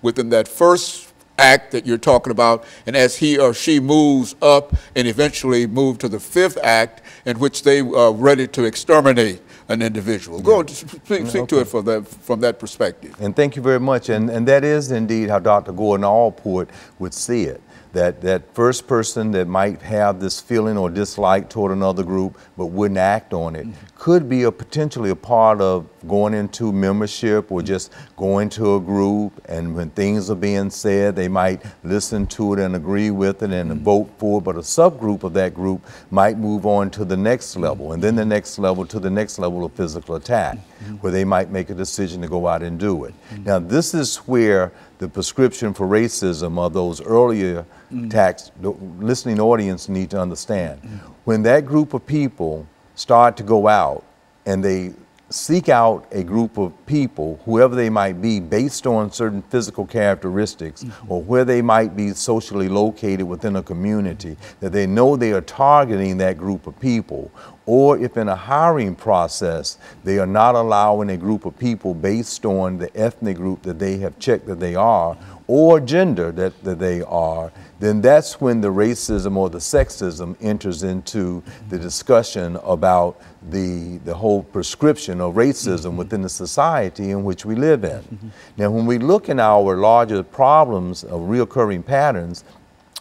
within that first act that you're talking about, and as he or she moves up and eventually move to the fifth act in which they are ready to exterminate an individual. Go on, speak to it from that perspective. And thank you very much. And that is indeed how Dr. Gordon Allport would see it. That first person that might have this feeling or dislike toward another group but wouldn't act on it could be potentially a part of going into membership or just going to a group, and when things are being said they might listen to it and agree with it and vote for it, but a subgroup of that group might move on to the next level and then the next level to the next level of physical attack where they might make a decision to go out and do it. Now this is where the prescription for racism of those earlier attacks, the listening audience need to understand. When that group of people start to go out and they seek out a group of people, whoever they might be, based on certain physical characteristics or where they might be socially located within a community, that they know they are targeting that group of people. Or if in a hiring process, they are not allowing a group of people based on the ethnic group that they have checked that they are, or gender that they are, then that's when the racism or the sexism enters into the discussion about the whole prescription of racism within the society in which we live in. Now, when we look in our larger problems of reoccurring patterns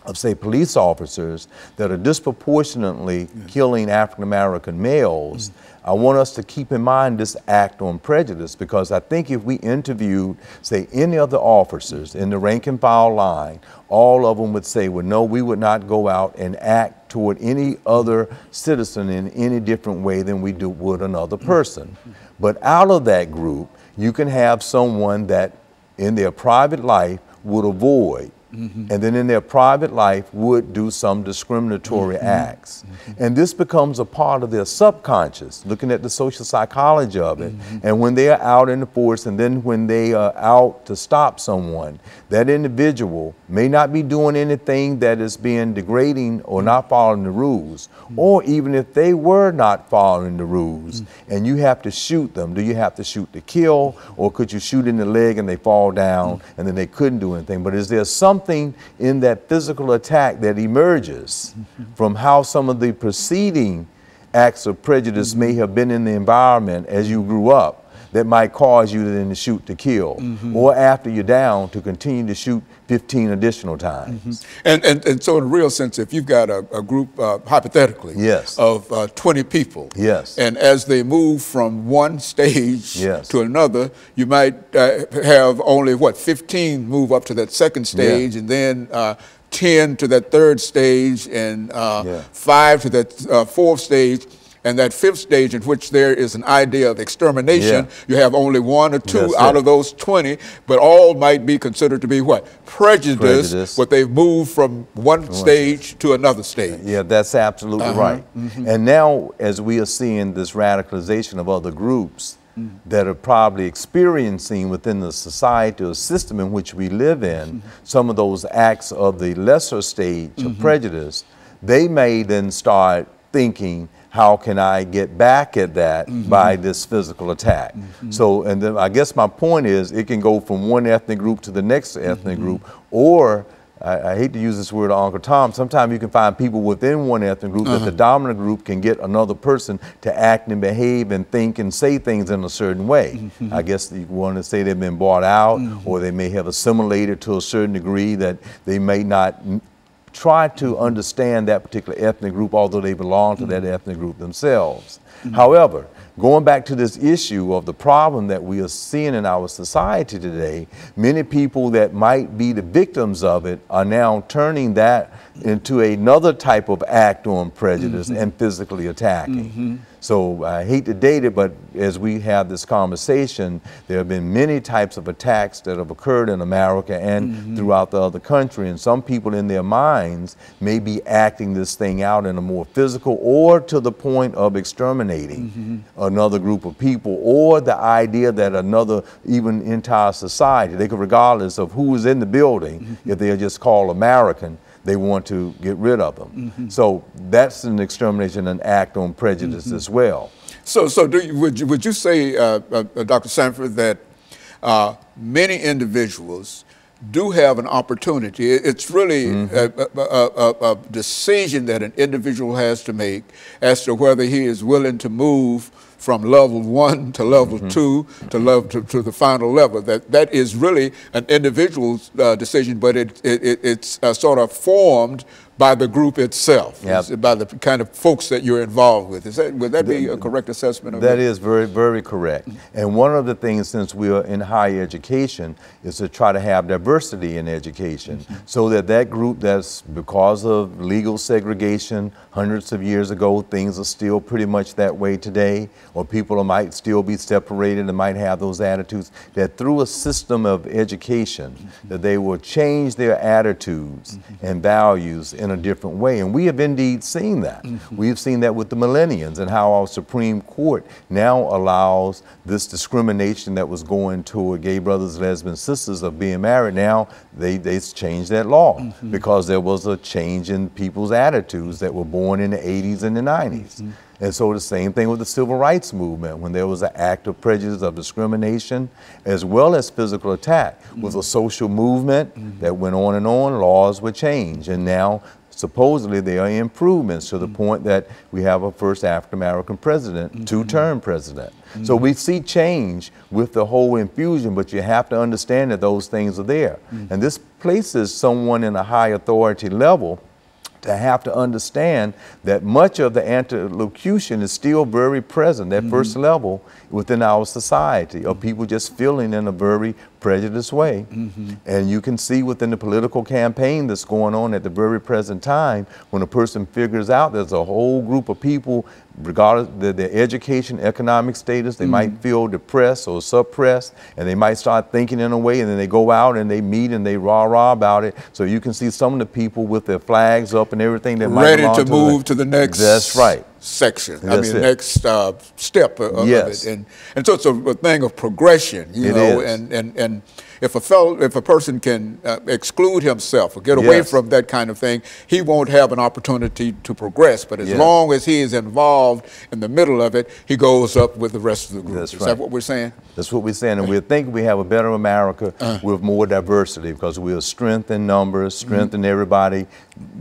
of, say, police officers that are disproportionately killing African-American males, I want us to keep in mind this act on prejudice, because I think if we interviewed, say, any of the officers in the rank and file line, all of them would say, well, no, we would not go out and act toward any other citizen in any different way than we would another person. But out of that group, you can have someone that in their private life would avoid, and then in their private life would do some discriminatory acts. And this becomes a part of their subconscious, looking at the social psychology of it. And when they are out in the force, and then when they are out to stop someone, that individual may not be doing anything that is being degrading or not following the rules. Or even if they were not following the rules and you have to shoot them, do you have to shoot to kill, or could you shoot in the leg and they fall down and then they couldn't do anything? But is there something in that physical attack that emerges from how some of the preceding acts of prejudice may have been in the environment as you grew up that might cause you to then shoot to kill, or after you're down to continue to shoot 15 additional times? And so in a real sense, if you've got a group, hypothetically, of 20 people, and as they move from one stage to another, you might have only, 15 move up to that second stage, and then 10 to that third stage, and 5 to that fourth stage. And that fifth stage, in which there is an idea of extermination, you have only 1 or 2 out of those 20, but all might be considered to be what? Prejudice, but they've moved from one stage to another stage. Yeah, that's absolutely right. And now, as we are seeing this radicalization of other groups that are probably experiencing within the society or system in which we live in, some of those acts of the lesser stage of prejudice, they may then start thinking, how can I get back at that by this physical attack? So, and then I guess my point is, it can go from one ethnic group to the next ethnic group, or I hate to use this word, Uncle Tom, sometimes you can find people within one ethnic group that the dominant group can get another person to act and behave and think and say things in a certain way. I guess you want to say they've been bought out, or they may have assimilated to a certain degree that they may not try to understand that particular ethnic group, although they belong to that ethnic group themselves. However, going back to this issue of the problem that we are seeing in our society today, many people that might be the victims of it are now turning that into another type of act on prejudice and physically attacking. So I hate to date it, but as we have this conversation, there have been many types of attacks that have occurred in America and throughout the other country, and some people in their minds may be acting this thing out in a more physical, or to the point of exterminating another group of people, or the idea that another, even entire society, they could, regardless of who is in the building, if they are just called American, they want to get rid of them. So that's an extermination, an act on prejudice as well. So would you say, Dr. Sanford, that many individuals do have an opportunity. It's really a decision that an individual has to make as to whether he is willing to move from level 1 to level 2 to the final level. That is really an individual's decision, but it's sort of formed by the group itself, by the kind of folks that you're involved with. Would that be a correct assessment of that? That is very, very correct. And one of the things, since we are in higher education, is to try to have diversity in education, so that group that's, because of legal segregation hundreds of years ago, things are still pretty much that way today, or people might still be separated and might have those attitudes, that through a system of education, that they will change their attitudes and values in a different way. And we have indeed seen that. We've seen that with the millennials, and how our Supreme Court now allows this discrimination that was going toward gay brothers, lesbians, sisters of being married. Now they changed that law because there was a change in people's attitudes that were born in the 80s and the 90s. And so the same thing with the civil rights movement, when there was an act of prejudice, of discrimination, as well as physical attack, was a social movement that went on and on, laws were changed. And now supposedly there are improvements to the point that we have a first African-American president, two-term president. So we see change with the whole infusion, but you have to understand that those things are there. And this places someone in a high authority level to have to understand that much of the anti-locution is still very present, that first level within our society, of people just feeling in a very prejudiced way. And you can see within the political campaign that's going on at the very present time, when a person figures out there's a whole group of people, regardless of their education, economic status, they might feel depressed or suppressed, and they might start thinking in a way, and then they go out and they meet and they rah-rah about it. So you can see some of the people with their flags up and everything that ready to move to the next section. That's the next step of it. And so it's a thing of progression, you know, and if a person can exclude himself or get away from that kind of thing, he won't have an opportunity to progress. But as long as he is involved in the middle of it, he goes up with the rest of the group. Is that what we're saying? That's what we're saying. And we think we have a better America with more diversity, because we'll strengthen numbers, strengthen everybody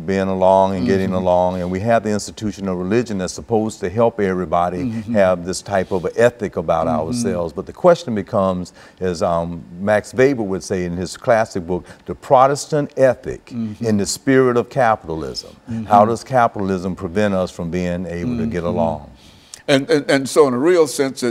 being along and getting along. And we have the institution of religion that's supposed to help everybody have this type of ethic about ourselves. But the question becomes, as Max Weber would say in his classic book, the Protestant ethic in the spirit of capitalism. How does capitalism prevent us from being able to get along? And so in a real sense,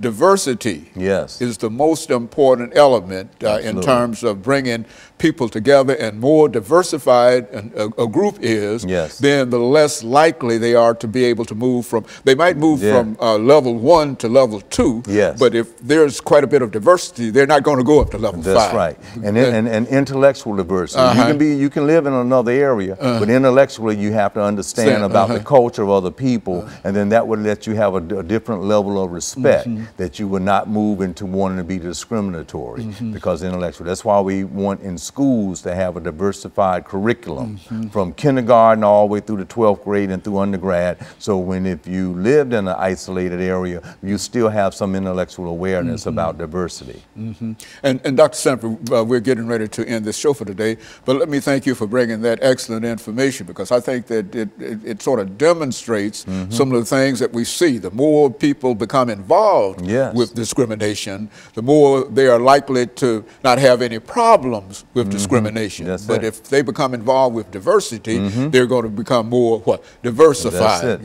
diversity is the most important element in terms of bringing people together, and more diversified a group is, then the less likely they are to be able to move from, they might move from level 1 to level 2, but if there's quite a bit of diversity, they're not going to go up to level 5. That's right. And intellectual diversity. You can live in another area, but intellectually you have to understand about the culture of other people, and then that would let you have a different level of respect, that you would not move into wanting to be discriminatory because intellectual. That's why we want in schools to have a diversified curriculum from kindergarten all the way through the 12th grade and through undergrad. So if you lived in an isolated area, you still have some intellectual awareness about diversity. And Dr. Sanford, we're getting ready to end this show for today, but let me thank you for bringing that excellent information, because I think that it sort of demonstrates some of the things that we see. The more people become involved with discrimination, the more they are likely to not have any problems with discrimination. But if they become involved with diversity, they're going to become more diversified.